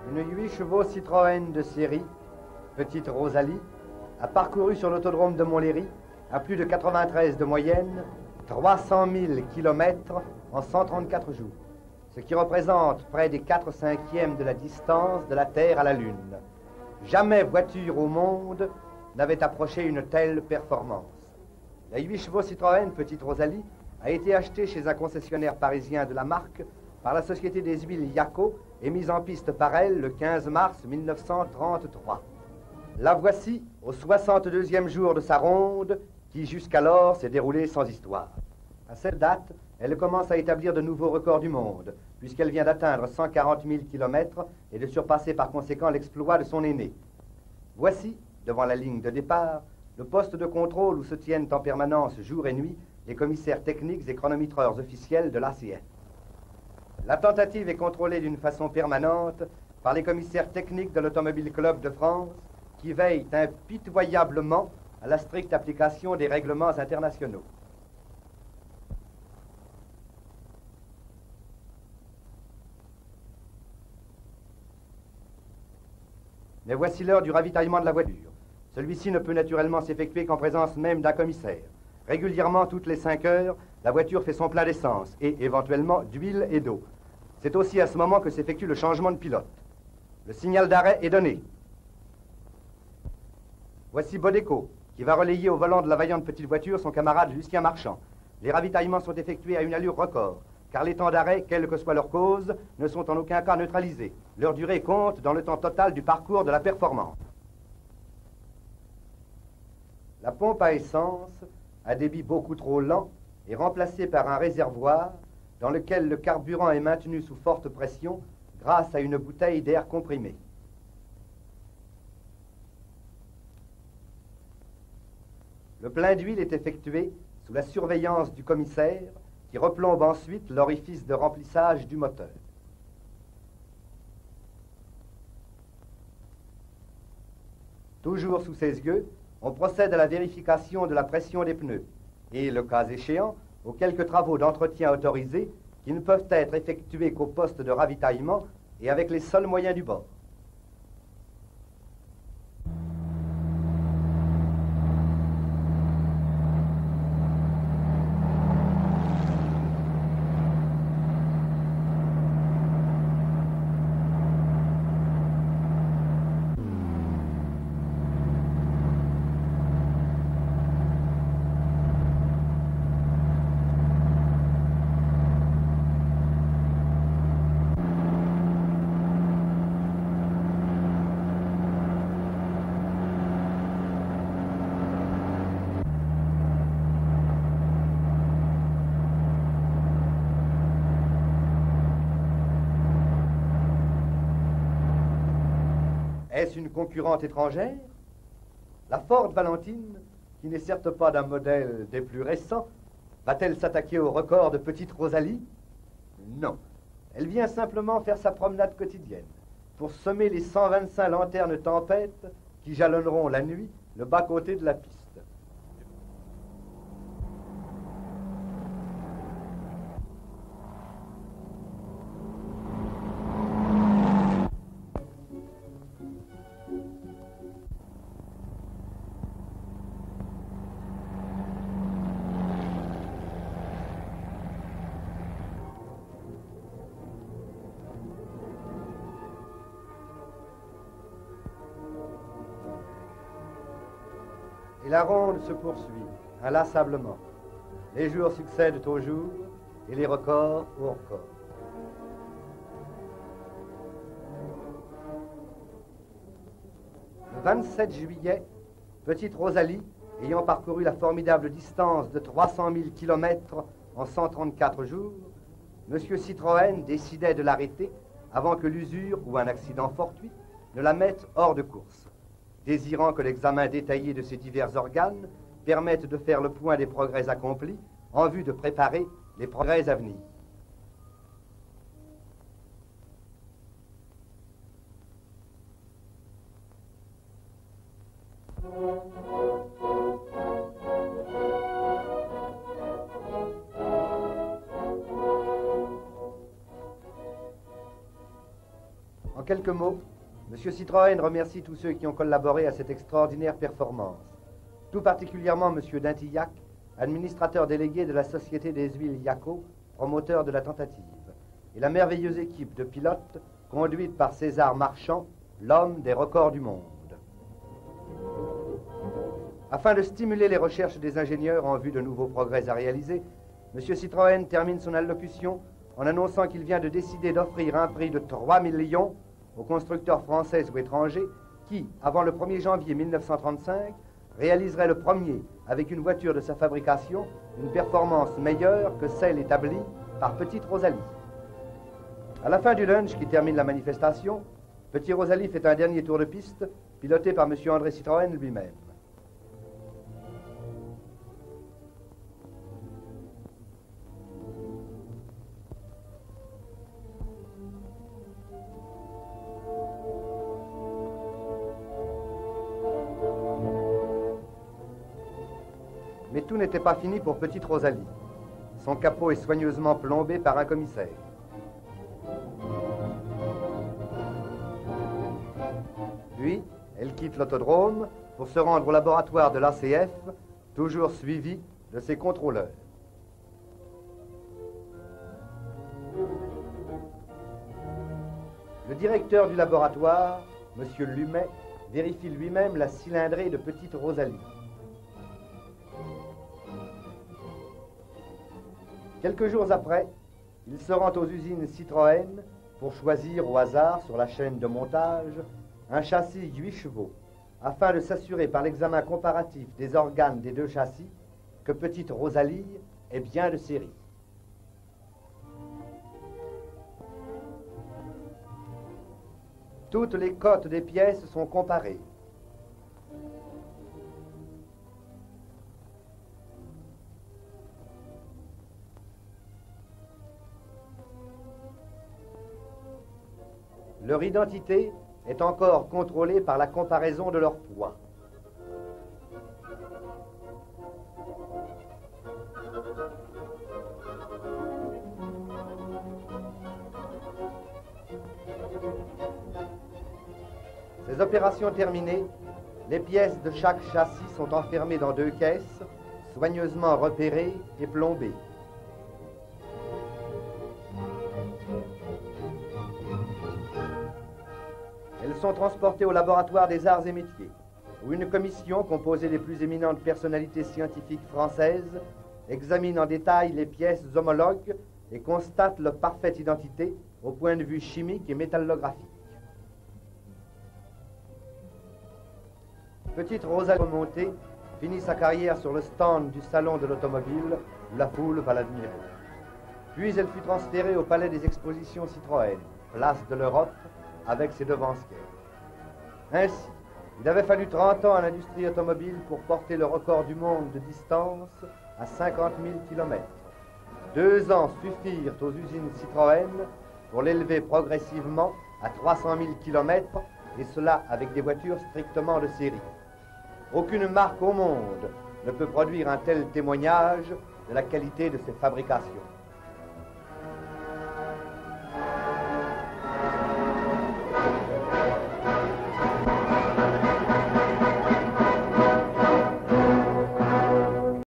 Une 8 chevaux Citroën de série, petite Rosalie, a parcouru sur l'autodrome de Montlhéry, à plus de 93 de moyenne, 300 000 km en 134 jours, ce qui représente près des 4/5 de la distance de la Terre à la Lune. Jamais voiture au monde n'avait approché une telle performance. La 8 chevaux Citroën Petite Rosalie a été achetée chez un concessionnaire parisien de la marque par la société des huiles Yaco et mise en piste par elle le 15 mars 1933. La voici au 62e jour de sa ronde qui jusqu'alors s'est déroulée sans histoire. À cette date, elle commence à établir de nouveaux records du monde, puisqu'elle vient d'atteindre 140 000 km et de surpasser par conséquent l'exploit de son aîné. Voici, devant la ligne de départ, le poste de contrôle où se tiennent en permanence jour et nuit les commissaires techniques et chronométreurs officiels de l'ACF. La tentative est contrôlée d'une façon permanente par les commissaires techniques de l'Automobile Club de France qui veillent impitoyablement à la stricte application des règlements internationaux. Mais voici l'heure du ravitaillement de la voiture. Celui-ci ne peut naturellement s'effectuer qu'en présence même d'un commissaire. Régulièrement, toutes les 5 heures, la voiture fait son plein d'essence et, éventuellement, d'huile et d'eau. C'est aussi à ce moment que s'effectue le changement de pilote. Le signal d'arrêt est donné. Voici Bodeco, qui va relayer au volant de la vaillante petite voiture son camarade Lucien Marchand. Les ravitaillements sont effectués à une allure record, car les temps d'arrêt, quelle que soit leur cause, ne sont en aucun cas neutralisés. Leur durée compte dans le temps total du parcours de la performance. La pompe à essence, à débit beaucoup trop lent, est remplacée par un réservoir dans lequel le carburant est maintenu sous forte pression grâce à une bouteille d'air comprimé. Le plein d'huile est effectué sous la surveillance du commissaire qui replombe ensuite l'orifice de remplissage du moteur. Toujours sous ses yeux, on procède à la vérification de la pression des pneus et, le cas échéant, aux quelques travaux d'entretien autorisés qui ne peuvent être effectués qu'au poste de ravitaillement et avec les seuls moyens du bord. Est-ce une concurrente étrangère? La Ford Valentine, qui n'est certes pas d'un modèle des plus récents, va-t-elle s'attaquer au record de Petite Rosalie? Non. Elle vient simplement faire sa promenade quotidienne pour semer les 125 lanternes tempête qui jalonneront la nuit le bas-côté de la piste. Et la ronde se poursuit, inlassablement. Les jours succèdent aux jours et les records aux records. Le 27 juillet, Petite Rosalie, ayant parcouru la formidable distance de 300 000 km en 134 jours, M. Citroën décidait de l'arrêter avant que l'usure ou un accident fortuit ne la mette hors de course, désirant que l'examen détaillé de ces divers organes permette de faire le point des progrès accomplis en vue de préparer les progrès à venir. En quelques mots, M. Citroën remercie tous ceux qui ont collaboré à cette extraordinaire performance, tout particulièrement M. Dintillac, administrateur délégué de la Société des Huiles Yaco, promoteur de la tentative, et la merveilleuse équipe de pilotes conduite par César Marchand, l'homme des records du monde. Afin de stimuler les recherches des ingénieurs en vue de nouveaux progrès à réaliser, M. Citroën termine son allocution en annonçant qu'il vient de décider d'offrir un prix de 3 millions aux constructeurs français ou étrangers qui, avant le 1er janvier 1935, réaliserait le premier, avec une voiture de sa fabrication, une performance meilleure que celle établie par Petite Rosalie. À la fin du lunch qui termine la manifestation, Petit Rosalie fait un dernier tour de piste, piloté par M. André Citroën lui-même. Mais tout n'était pas fini pour Petite Rosalie. Son capot est soigneusement plombé par un commissaire. Puis, elle quitte l'autodrome pour se rendre au laboratoire de l'ACF, toujours suivi de ses contrôleurs. Le directeur du laboratoire, M. Lumet, vérifie lui-même la cylindrée de Petite Rosalie. Quelques jours après, il se rend aux usines Citroën pour choisir au hasard sur la chaîne de montage un châssis 8 chevaux, afin de s'assurer par l'examen comparatif des organes des deux châssis que Petite Rosalie est bien de série. Toutes les cotes des pièces sont comparées. Leur identité est encore contrôlée par la comparaison de leur poids. Ces opérations terminées, les pièces de chaque châssis sont enfermées dans 2 caisses, soigneusement repérées et plombées. Elles sont transportées au laboratoire des arts et métiers, où une commission composée des plus éminentes personnalités scientifiques françaises examine en détail les pièces homologues et constate leur parfaite identité au point de vue chimique et métallographique. Petite Rosalie remontée finit sa carrière sur le stand du salon de l'automobile où la foule va l'admirer. Puis elle fut transférée au palais des expositions Citroën, place de l'Europe, avec ses devanciers. Ainsi, il avait fallu 30 ans à l'industrie automobile pour porter le record du monde de distance à 50 000 km. 2 ans suffirent aux usines Citroën pour l'élever progressivement à 300 000 km, et cela avec des voitures strictement de série. Aucune marque au monde ne peut produire un tel témoignage de la qualité de ses fabrications.